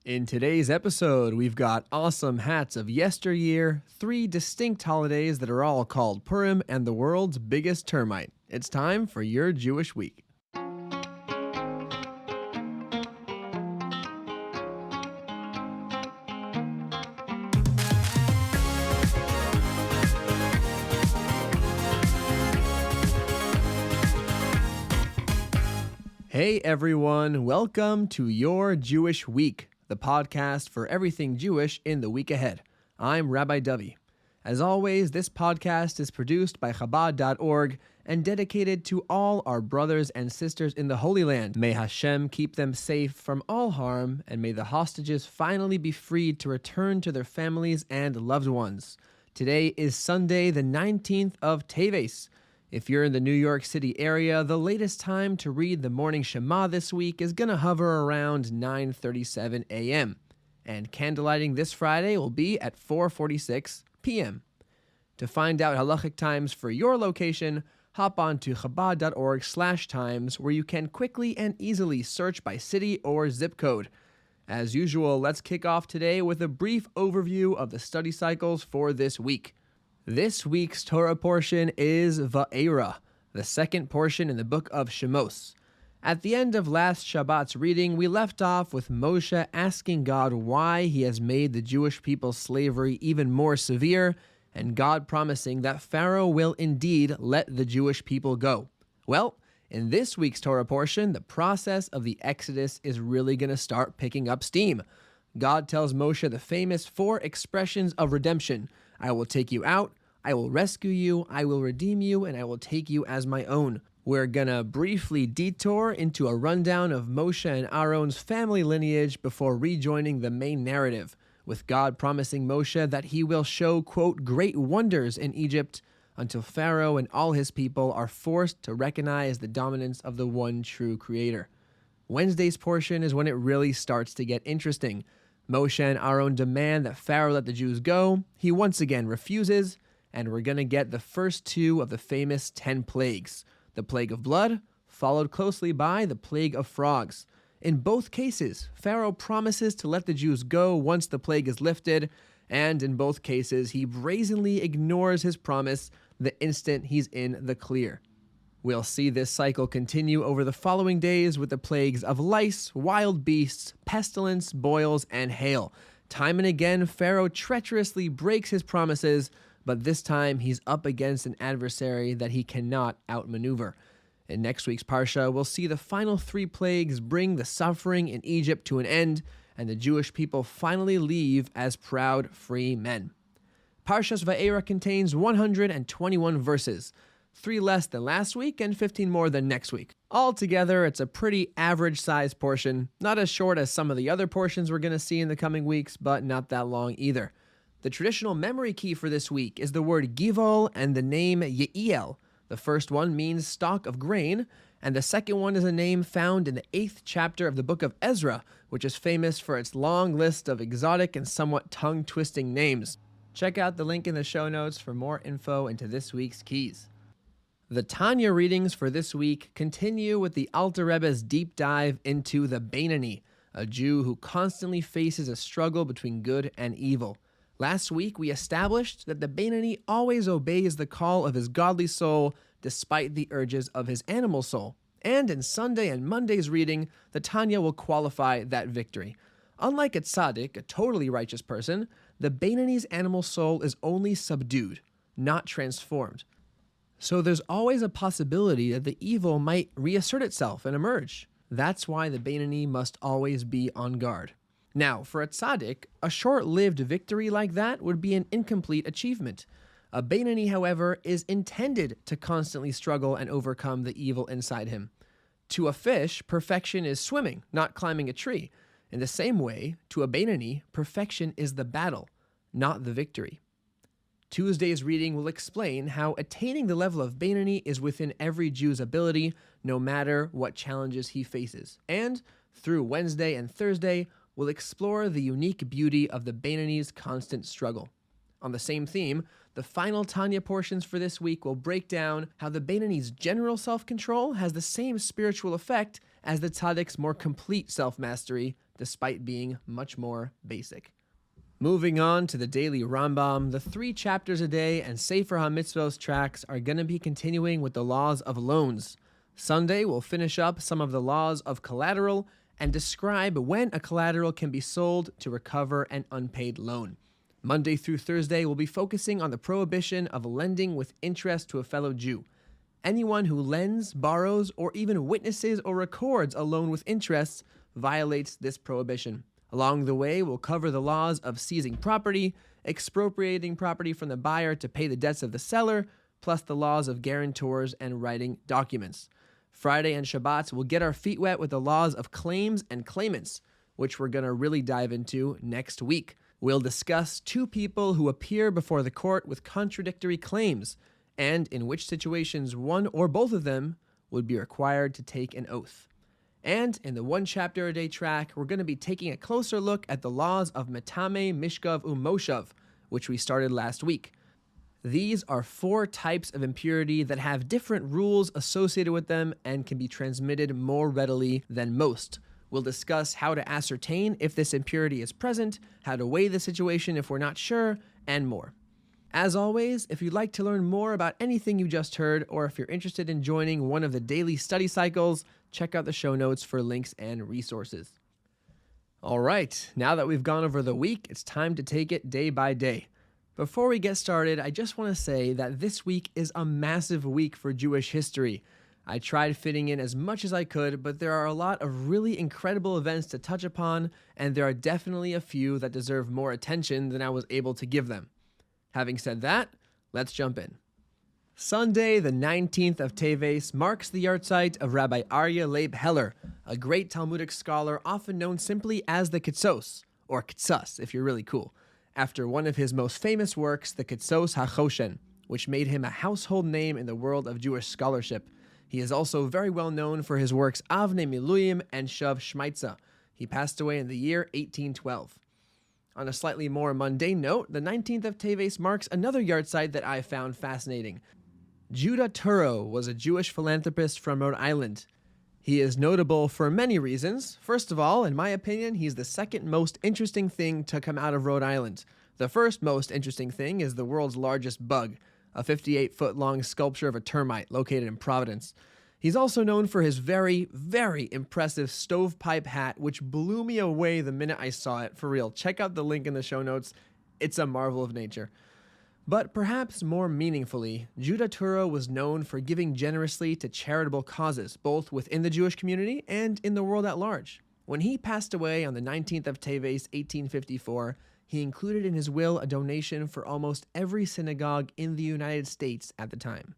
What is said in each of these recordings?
In today's episode, we've got awesome hats of yesteryear, 3 distinct holidays that are all called Purim, and the world's biggest termite. It's time for your Jewish Week. Hey everyone, welcome to Your Jewish Week, the podcast for everything Jewish in the week ahead. I'm Rabbi Dovey. As always, this podcast is produced by Chabad.org and dedicated to all our brothers and sisters in the Holy Land. May Hashem keep them safe from all harm, and may the hostages finally be freed to return to their families and loved ones. Today is Sunday, the 19th of Teves. If you're in the New York City area, the latest time to read the morning Shema this week is going to hover around 9:37 a.m. And candlelighting this Friday will be at 4:46 p.m. To find out halachic times for your location, hop on to Chabad.org/times, where you can quickly and easily search by city or zip code. As usual, let's kick off today with a brief overview of the study cycles for this week. This week's Torah portion is Va'era, the second portion in the book of Shemos. At the end of last Shabbat's reading, we left off with Moshe asking God why he has made the Jewish people's slavery even more severe, and God promising that Pharaoh will indeed let the Jewish people go. Well, in this week's Torah portion, the process of the Exodus is really going to start picking up steam. God tells Moshe the famous 4 expressions of redemption: I will take you out, I will rescue you, I will redeem you, and I will take you as my own. We're gonna briefly detour into a rundown of Moshe and Aaron's family lineage before rejoining the main narrative, with God promising Moshe that he will show, quote, great wonders in Egypt until Pharaoh and all his people are forced to recognize the dominance of the one true creator. Wednesday's portion is when it really starts to get interesting. Moshe and Aaron demand that Pharaoh let the Jews go. He once again refuses, and we're going to get the first 2 of the famous 10 plagues. The plague of blood, followed closely by the plague of frogs. In both cases, Pharaoh promises to let the Jews go once the plague is lifted, and in both cases, he brazenly ignores his promise the instant he's in the clear. We'll see this cycle continue over the following days with the plagues of lice, wild beasts, pestilence, boils, and hail. Time and again, Pharaoh treacherously breaks his promises, but this time he's up against an adversary that he cannot outmaneuver. In next week's Parsha, we'll see the final 3 plagues bring the suffering in Egypt to an end, and the Jewish people finally leave as proud, free men. Parshas Va'era contains 121 verses, 3 less than last week and 15 more than next week. Altogether, it's a pretty average-sized portion, not as short as some of the other portions we're going to see in the coming weeks, but not that long either. The traditional memory key for this week is the word givol and the name Ye'iel. The first one means stalk of grain, and the second one is a name found in the 8th chapter of the book of Ezra, which is famous for its long list of exotic and somewhat tongue-twisting names. Check out the link in the show notes for more info into this week's keys. The Tanya readings for this week continue with the Alter Rebbe's deep dive into the Beinoni, a Jew who constantly faces a struggle between good and evil. Last week, we established that the Beinoni always obeys the call of his godly soul despite the urges of his animal soul. And in Sunday and Monday's reading, the Tanya will qualify that victory. Unlike a tzaddik, a totally righteous person, the Beinoni's animal soul is only subdued, not transformed. So there's always a possibility that the evil might reassert itself and emerge. That's why the Beinoni must always be on guard. Now, for a tzaddik, a short-lived victory like that would be an incomplete achievement. A Beinoni, however, is intended to constantly struggle and overcome the evil inside him. To a fish, perfection is swimming, not climbing a tree. In the same way, to a Beinoni, perfection is the battle, not the victory. Tuesday's reading will explain how attaining the level of Beinoni is within every Jew's ability, no matter what challenges he faces. And through Wednesday and Thursday, we'll explore the unique beauty of the Beinoni's constant struggle. On the same theme, the final Tanya portions for this week will break down how the Beinoni's general self-control has the same spiritual effect as the tzaddik's more complete self-mastery, despite being much more basic. Moving on to the daily Rambam, the 3 chapters a day and Sefer HaMitzvot tracks are going to be continuing with the laws of loans. Sunday will finish up some of the laws of collateral and describe when a collateral can be sold to recover an unpaid loan. Monday through Thursday will be focusing on the prohibition of lending with interest to a fellow Jew. Anyone who lends, borrows, or even witnesses or records a loan with interest violates this prohibition. Along the way, we'll cover the laws of seizing property, expropriating property from the buyer to pay the debts of the seller, plus the laws of guarantors and writing documents. Friday and Shabbat, we'll get our feet wet with the laws of claims and claimants, which we're going to really dive into next week. We'll discuss 2 people who appear before the court with contradictory claims, and in which situations one or both of them would be required to take an oath. And in the 1 chapter a day track, we're going to be taking a closer look at the laws of Metame, Mishkav, Moshav, which we started last week. These are 4 types of impurity that have different rules associated with them and can be transmitted more readily than most. We'll discuss how to ascertain if this impurity is present, how to weigh the situation if we're not sure, and more. As always, if you'd like to learn more about anything you just heard, or if you're interested in joining one of the daily study cycles, check out the show notes for links and resources. All right, now that we've gone over the week, it's time to take it day by day. Before we get started, I just want to say that this week is a massive week for Jewish history. I tried fitting in as much as I could, but there are a lot of really incredible events to touch upon, and there are definitely a few that deserve more attention than I was able to give them. Having said that, let's jump in. Sunday, the 19th of Teves, marks the yahrzeit of Rabbi Aryeh Leib Heller, a great Talmudic scholar often known simply as the Kitsos, or Kitsos if you're really cool, after one of his most famous works, the Kitsos HaChoshen, which made him a household name in the world of Jewish scholarship. He is also very well known for his works Avnei Miluyim and Shav Shmaitza. He passed away in the year 1812. On a slightly more mundane note, the 19th of Teves marks another yahrzeit that I found fascinating. Judah Turow was a Jewish philanthropist from Rhode Island. He is notable for many reasons. First of all, in my opinion, he's the second most interesting thing to come out of Rhode Island. The first most interesting thing is the world's largest bug, a 58-foot-long sculpture of a termite located in Providence. He's also known for his very, very impressive stovepipe hat, which blew me away the minute I saw it. For real, check out the link in the show notes. It's a marvel of nature. But perhaps more meaningfully, Judah Turow was known for giving generously to charitable causes, both within the Jewish community and in the world at large. When he passed away on the 19th of Teves, 1854, he included in his will a donation for almost every synagogue in the United States at the time.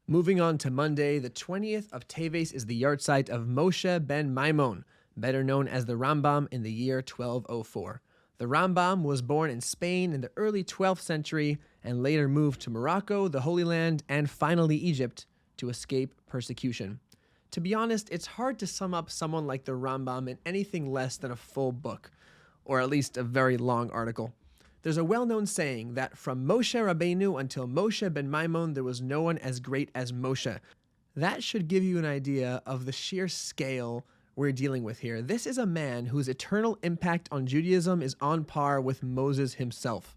Moving on to Monday, the 20th of Teves is the yahrzeit of Moshe ben Maimon, better known as the Rambam, in the year 1204. The Rambam was born in Spain in the early 12th century and later moved to Morocco, the Holy Land, and finally Egypt to escape persecution. To be honest, it's hard to sum up someone like the Rambam in anything less than a full book, or at least a very long article. There's a well-known saying that from Moshe Rabbeinu until Moshe ben Maimon, there was no one as great as Moshe. That should give you an idea of the sheer scale we're dealing with here. This is a man whose eternal impact on Judaism is on par with Moses himself.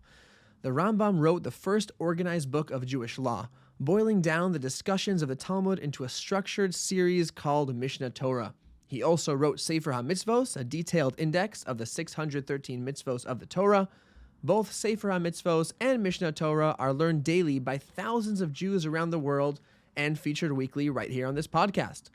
The Rambam wrote the first organized book of Jewish law, boiling down the discussions of the Talmud into a structured series called Mishnah Torah. He also wrote Sefer HaMitzvot, a detailed index of the 613 mitzvos of the Torah. Both Sefer HaMitzvot and Mishnah Torah are learned daily by thousands of Jews around the world and featured weekly right here on this podcast.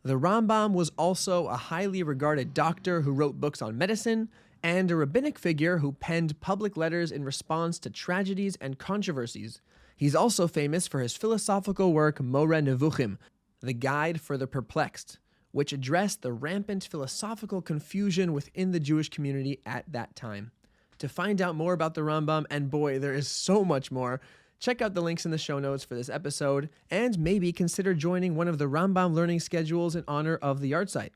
The Rambam was also a highly regarded doctor who wrote books on medicine and a rabbinic figure who penned public letters in response to tragedies and controversies. He's also famous for his philosophical work Moreh Nevuchim, the Guide for the Perplexed, which addressed the rampant philosophical confusion within the Jewish community at that time. To find out more about the Rambam, and boy, there is so much more, check out the links in the show notes for this episode, and maybe consider joining one of the Rambam learning schedules in honor of the yahrzeit.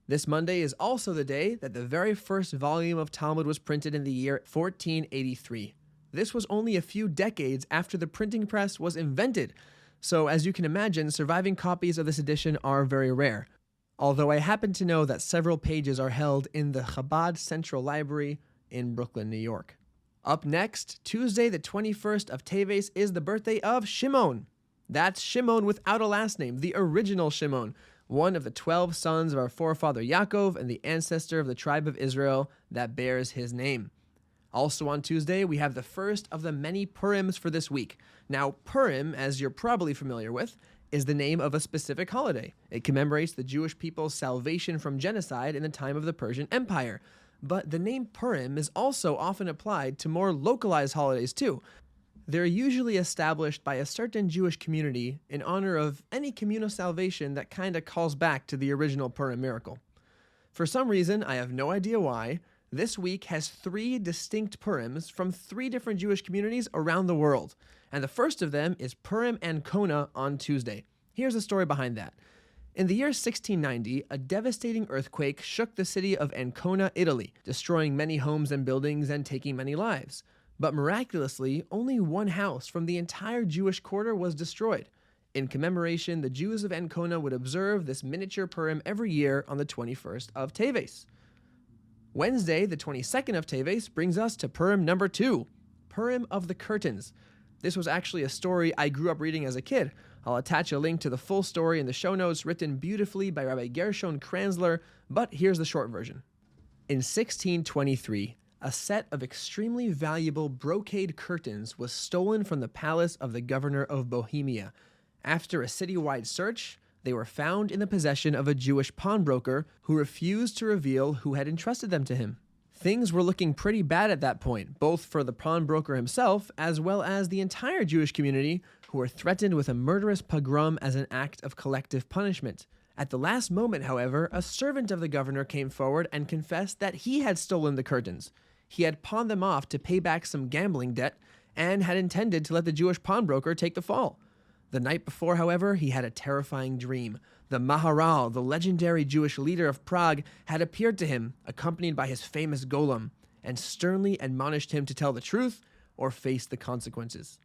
This Monday is also the day that the very first volume of Talmud was printed in the year 1483. This was only a few decades after the printing press was invented, so as you can imagine, surviving copies of this edition are very rare. although I happen to know that several pages are held in the Chabad Central Library in Brooklyn, New York. Up next, Tuesday the 21st of Teves is the birthday of Shimon. That's Shimon without a last name, the original Shimon, one of the 12 sons of our forefather Yaakov and the ancestor of the tribe of Israel that bears his name. Also on Tuesday, we have the first of the many Purims for this week. Now, Purim, as you're probably familiar with, is the name of a specific holiday. It commemorates the Jewish people's salvation from genocide in the time of the Persian Empire. But the name Purim is also often applied to more localized holidays too. They're usually established by a certain Jewish community in honor of any communal salvation that kind of calls back to the original Purim miracle. For some reason, I have no idea why, this week has 3 distinct Purims from 3 different Jewish communities around the world. And the first of them is Purim Ancona on Tuesday. Here's the story behind that. In the year 1690, a devastating earthquake shook the city of Ancona, Italy, destroying many homes and buildings and taking many lives. But miraculously, only one house from the entire Jewish quarter was destroyed. In commemoration, the Jews of Ancona would observe this miniature Purim every year on the 21st of Teves. Wednesday, the 22nd of Teves, brings us to Purim number 2, Purim of the Curtains. This was actually a story I grew up reading as a kid. I'll attach a link to the full story in the show notes, written beautifully by Rabbi Gershon Kranzler, but here's the short version. In 1623, a set of extremely valuable brocade curtains was stolen from the palace of the governor of Bohemia. After a citywide search, they were found in the possession of a Jewish pawnbroker who refused to reveal who had entrusted them to him. Things were looking pretty bad at that point, both for the pawnbroker himself as well as the entire Jewish community, who were threatened with a murderous pogrom as an act of collective punishment. At the last moment, however, a servant of the governor came forward and confessed that he had stolen the curtains. He had pawned them off to pay back some gambling debt and had intended to let the Jewish pawnbroker take the fall. The night before, however, he had a terrifying dream. The Maharal, the legendary Jewish leader of Prague, had appeared to him, accompanied by his famous golem, and sternly admonished him to tell the truth or face the consequences.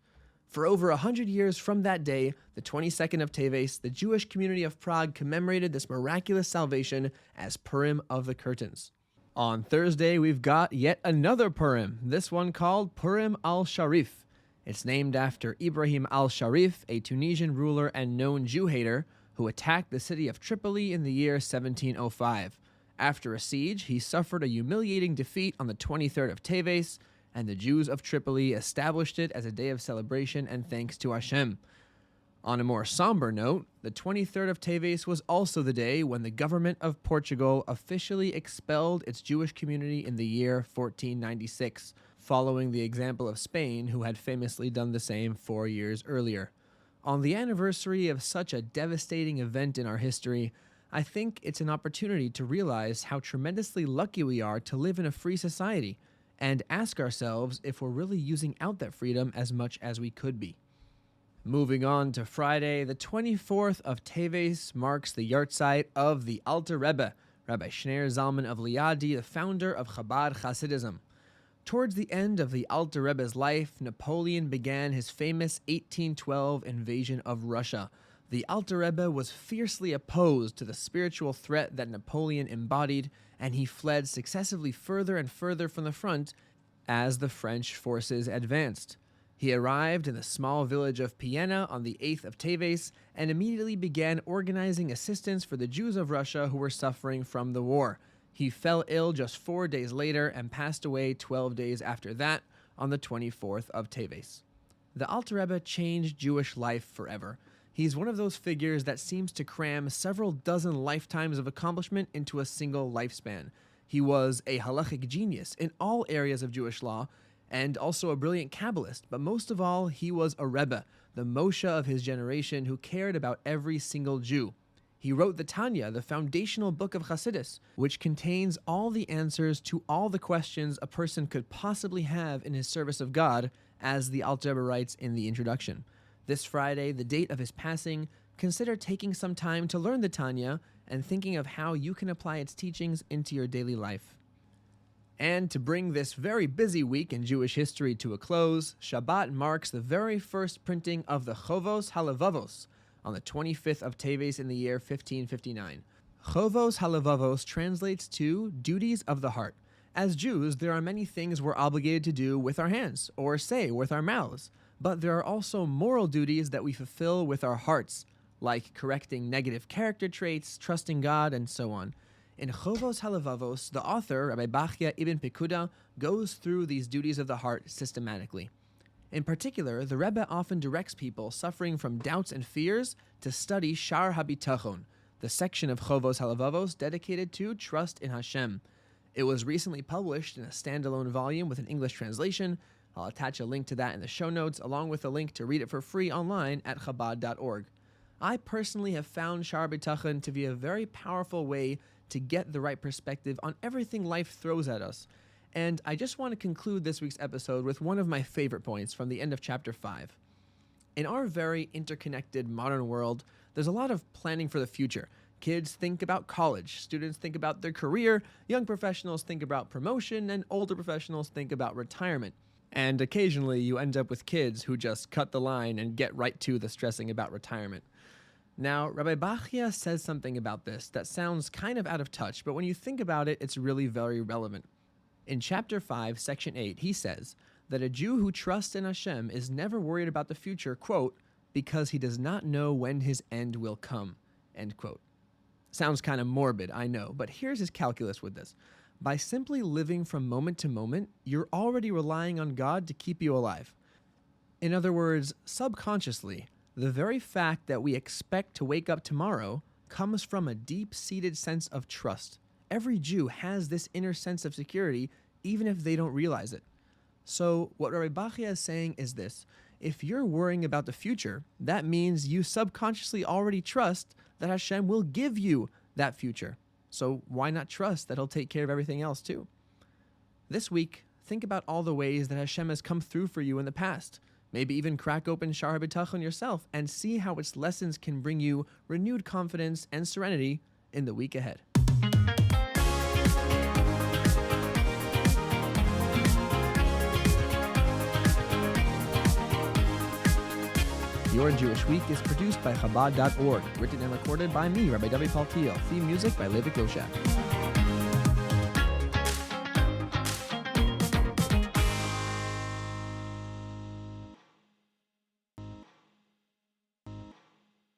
For over 100 years from that day, the 22nd of Teves, the Jewish community of Prague commemorated this miraculous salvation as Purim of the Curtains. On Thursday, we've got yet another Purim, this one called Purim al-Sharif. It's named after Ibrahim al-Sharif, a Tunisian ruler and known Jew-hater who attacked the city of Tripoli in the year 1705. After a siege, he suffered a humiliating defeat on the 23rd of Teves, and the Jews of Tripoli established it as a day of celebration and thanks to Hashem. On a more somber note, the 23rd of Teves was also the day when the government of Portugal officially expelled its Jewish community in the year 1496, following the example of Spain, who had famously done the same 4 years earlier. On the anniversary of such a devastating event in our history, I think it's an opportunity to realize how tremendously lucky we are to live in a free society, and ask ourselves if we're really using out that freedom as much as we could be. Moving on to Friday, the 24th of Teves marks the yahrzeit of the Alter Rebbe, Rabbi Shneir Zalman of Liadi, the founder of Chabad Hasidism. Towards the end of the Alter Rebbe's life, Napoleon began his famous 1812 invasion of Russia. The Alter Rebbe was fiercely opposed to the spiritual threat that Napoleon embodied, and he fled successively further and further from the front as the French forces advanced. He arrived in the small village of Piena on the 8th of Teves and immediately began organizing assistance for the Jews of Russia who were suffering from the war. He fell ill just 4 days later and passed away 12 days after that on the 24th of Teves. The Alter Rebbe changed Jewish life forever. He's one of those figures that seems to cram several dozen lifetimes of accomplishment into a single lifespan. He was a halachic genius in all areas of Jewish law, and also a brilliant Kabbalist, but most of all, he was a Rebbe, the Moshe of his generation who cared about every single Jew. He wrote the Tanya, the foundational book of Hasidus, which contains all the answers to all the questions a person could possibly have in his service of God, as the Alter Rebbe writes in the introduction. This Friday, the date of his passing, consider taking some time to learn the Tanya and thinking of how you can apply its teachings into your daily life. And to bring this very busy week in Jewish history to a close, Shabbat marks the very first printing of the Chovot Halevavot on the 25th of Teves in the year 1559. Chovot Halevavot translates to duties of the heart. As Jews, there are many things we're obligated to do with our hands, or say with our mouths. But there are also moral duties that we fulfill with our hearts, like correcting negative character traits, trusting God, and so on. In Chovot Halevavot, the author, Rabbi Bachya ibn Pekuda, goes through these duties of the heart systematically. In particular, the Rebbe often directs people suffering from doubts and fears to study Shar HaBitachon, the section of Chovot Halevavot dedicated to trust in Hashem. It was recently published in a standalone volume with an English translation. I'll attach a link to that in the show notes, along with a link to read it for free online at Chabad.org. I personally have found Shar HaBitachon to be a very powerful way to get the right perspective on everything life throws at us. And I just want to conclude this week's episode with one of my favorite points from the end of chapter 5. In our very interconnected modern world, there's a lot of planning for the future. Kids think about college, students think about their career, young professionals think about promotion, and older professionals think about retirement. And occasionally you end up with kids who just cut the line and get right to the stressing about retirement. Now, Rabbi Bachya says something about this that sounds kind of out of touch, but when you think about it, it's really very relevant. In chapter 5, section 8, he says that a Jew who trusts in Hashem is never worried about the future, quote, because he does not know when his end will come, end quote. Sounds kind of morbid, I know, but here's his calculus with this. By simply living from moment to moment, you're already relying on God to keep you alive. In other words, subconsciously, the very fact that we expect to wake up tomorrow comes from a deep-seated sense of trust. Every Jew has this inner sense of security, even if they don't realize it. So what Rabbi Bachya is saying is this. If you're worrying about the future, that means you subconsciously already trust that Hashem will give you that future. So why not trust that He'll take care of everything else too? This week, think about all the ways that Hashem has come through for you in the past. Maybe even crack open Shar HaBitachon yourself and see how its lessons can bring you renewed confidence and serenity in the week ahead. Your Jewish Week is produced by Chabad.org, written and recorded by me, Rabbi David Paltiel. Theme music by Levi Koshak.